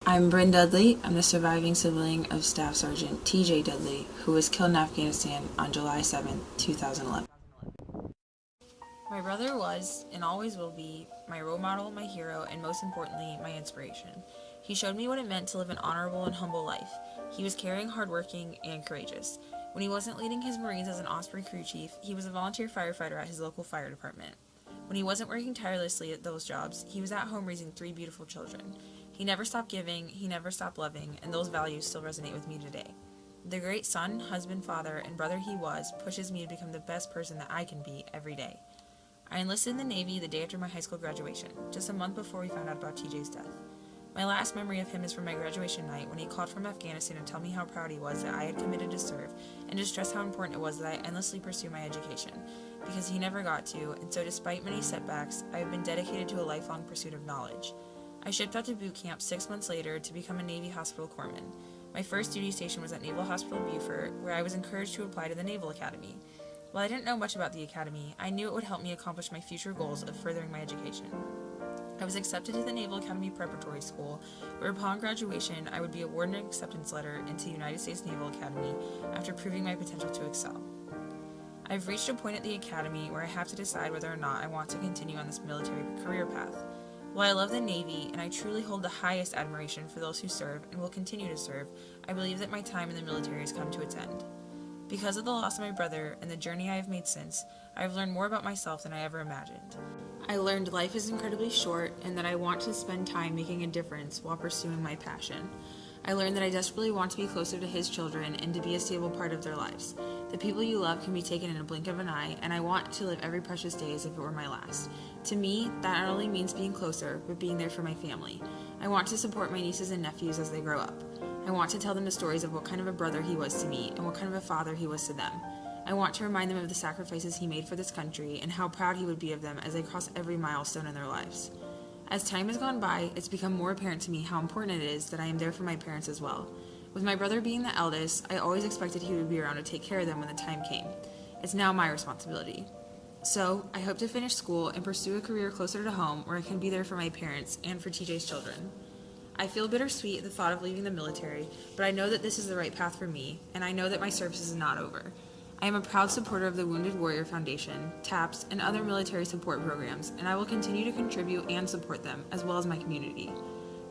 I'm Bryn Dudley. I'm the surviving sibling of Staff Sergeant T.J. Dudley, who was killed in Afghanistan on July 7, 2011. My brother was, and always will be, my role model, my hero, and most importantly, my inspiration. He showed me what it meant to live an honorable and humble life. He was caring, hardworking, and courageous. When he wasn't leading his Marines as an Osprey crew chief, he was a volunteer firefighter at his local fire department. When he wasn't working tirelessly at those jobs, he was at home raising 3 beautiful children. He never stopped giving, he never stopped loving, and those values still resonate with me today. The great son, husband, father, and brother he was pushes me to become the best person that I can be every day. I enlisted in the Navy the day after my high school graduation, just a month before we found out about TJ's death. My last memory of him is from my graduation night when he called from Afghanistan to tell me how proud he was that I had committed to serve and to stress how important it was that I endlessly pursue my education, because he never got to, and so despite many setbacks, I have been dedicated to a lifelong pursuit of knowledge. I shipped out to boot camp 6 months later to become a Navy hospital corpsman. My first duty station was at Naval Hospital Beaufort, where I was encouraged to apply to the Naval Academy. While I didn't know much about the academy, I knew it would help me accomplish my future goals of furthering my education. I was accepted to the Naval Academy Preparatory School, where upon graduation I would be awarded an acceptance letter into the United States Naval Academy after proving my potential to excel. I've reached a point at the academy where I have to decide whether or not I want to continue on this military career path. While I love the Navy, and I truly hold the highest admiration for those who serve and will continue to serve, I believe that my time in the military has come to its end. Because of the loss of my brother and the journey I have made since, I have learned more about myself than I ever imagined. I learned life is incredibly short and that I want to spend time making a difference while pursuing my passion. I learned that I desperately want to be closer to his children and to be a stable part of their lives. The people you love can be taken in a blink of an eye, and I want to live every precious day as if it were my last. To me, that not only means being closer, but being there for my family. I want to support my nieces and nephews as they grow up. I want to tell them the stories of what kind of a brother he was to me and what kind of a father he was to them. I want to remind them of the sacrifices he made for this country and how proud he would be of them as they cross every milestone in their lives. As time has gone by, it's become more apparent to me how important it is that I am there for my parents as well. With my brother being the eldest, I always expected he would be around to take care of them when the time came. It's now my responsibility. So, I hope to finish school and pursue a career closer to home where I can be there for my parents and for TJ's children. I feel bittersweet at the thought of leaving the military, but I know that this is the right path for me, and I know that my service is not over. I am a proud supporter of the Wounded Warrior Foundation, TAPS, and other military support programs, and I will continue to contribute and support them, as well as my community.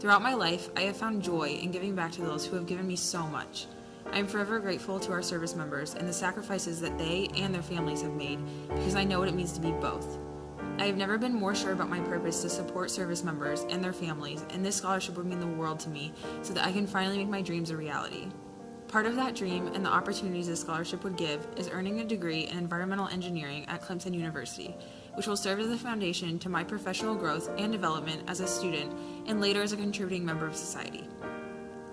Throughout my life, I have found joy in giving back to those who have given me so much. I am forever grateful to our service members and the sacrifices that they and their families have made, because I know what it means to be both. I have never been more sure about my purpose to support service members and their families, and this scholarship would mean the world to me so that I can finally make my dreams a reality. Part of that dream and the opportunities this scholarship would give is earning a degree in environmental engineering at Clemson University, which will serve as the foundation to my professional growth and development as a student and later as a contributing member of society.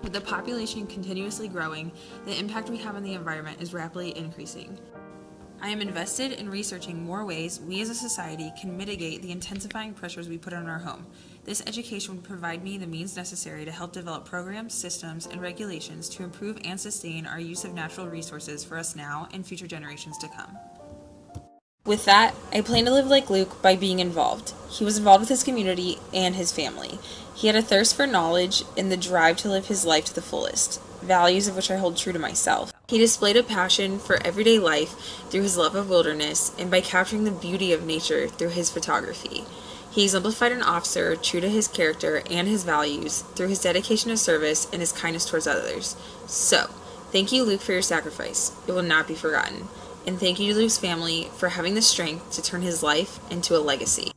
With the population continuously growing, the impact we have on the environment is rapidly increasing. I am invested in researching more ways we as a society can mitigate the intensifying pressures we put on our home. This education would provide me the means necessary to help develop programs, systems, and regulations to improve and sustain our use of natural resources for us now and future generations to come. With that, I plan to live like Luc by being involved. He was involved with his community and his family. He had a thirst for knowledge and the drive to live his life to the fullest, values of which I hold true to myself. He displayed a passion for everyday life through his love of wilderness and by capturing the beauty of nature through his photography. He exemplified an officer true to his character and his values through his dedication to service and his kindness towards others. So, thank you, Luc, for your sacrifice. It will not be forgotten. And thank you to Luc's family for having the strength to turn his life into a legacy.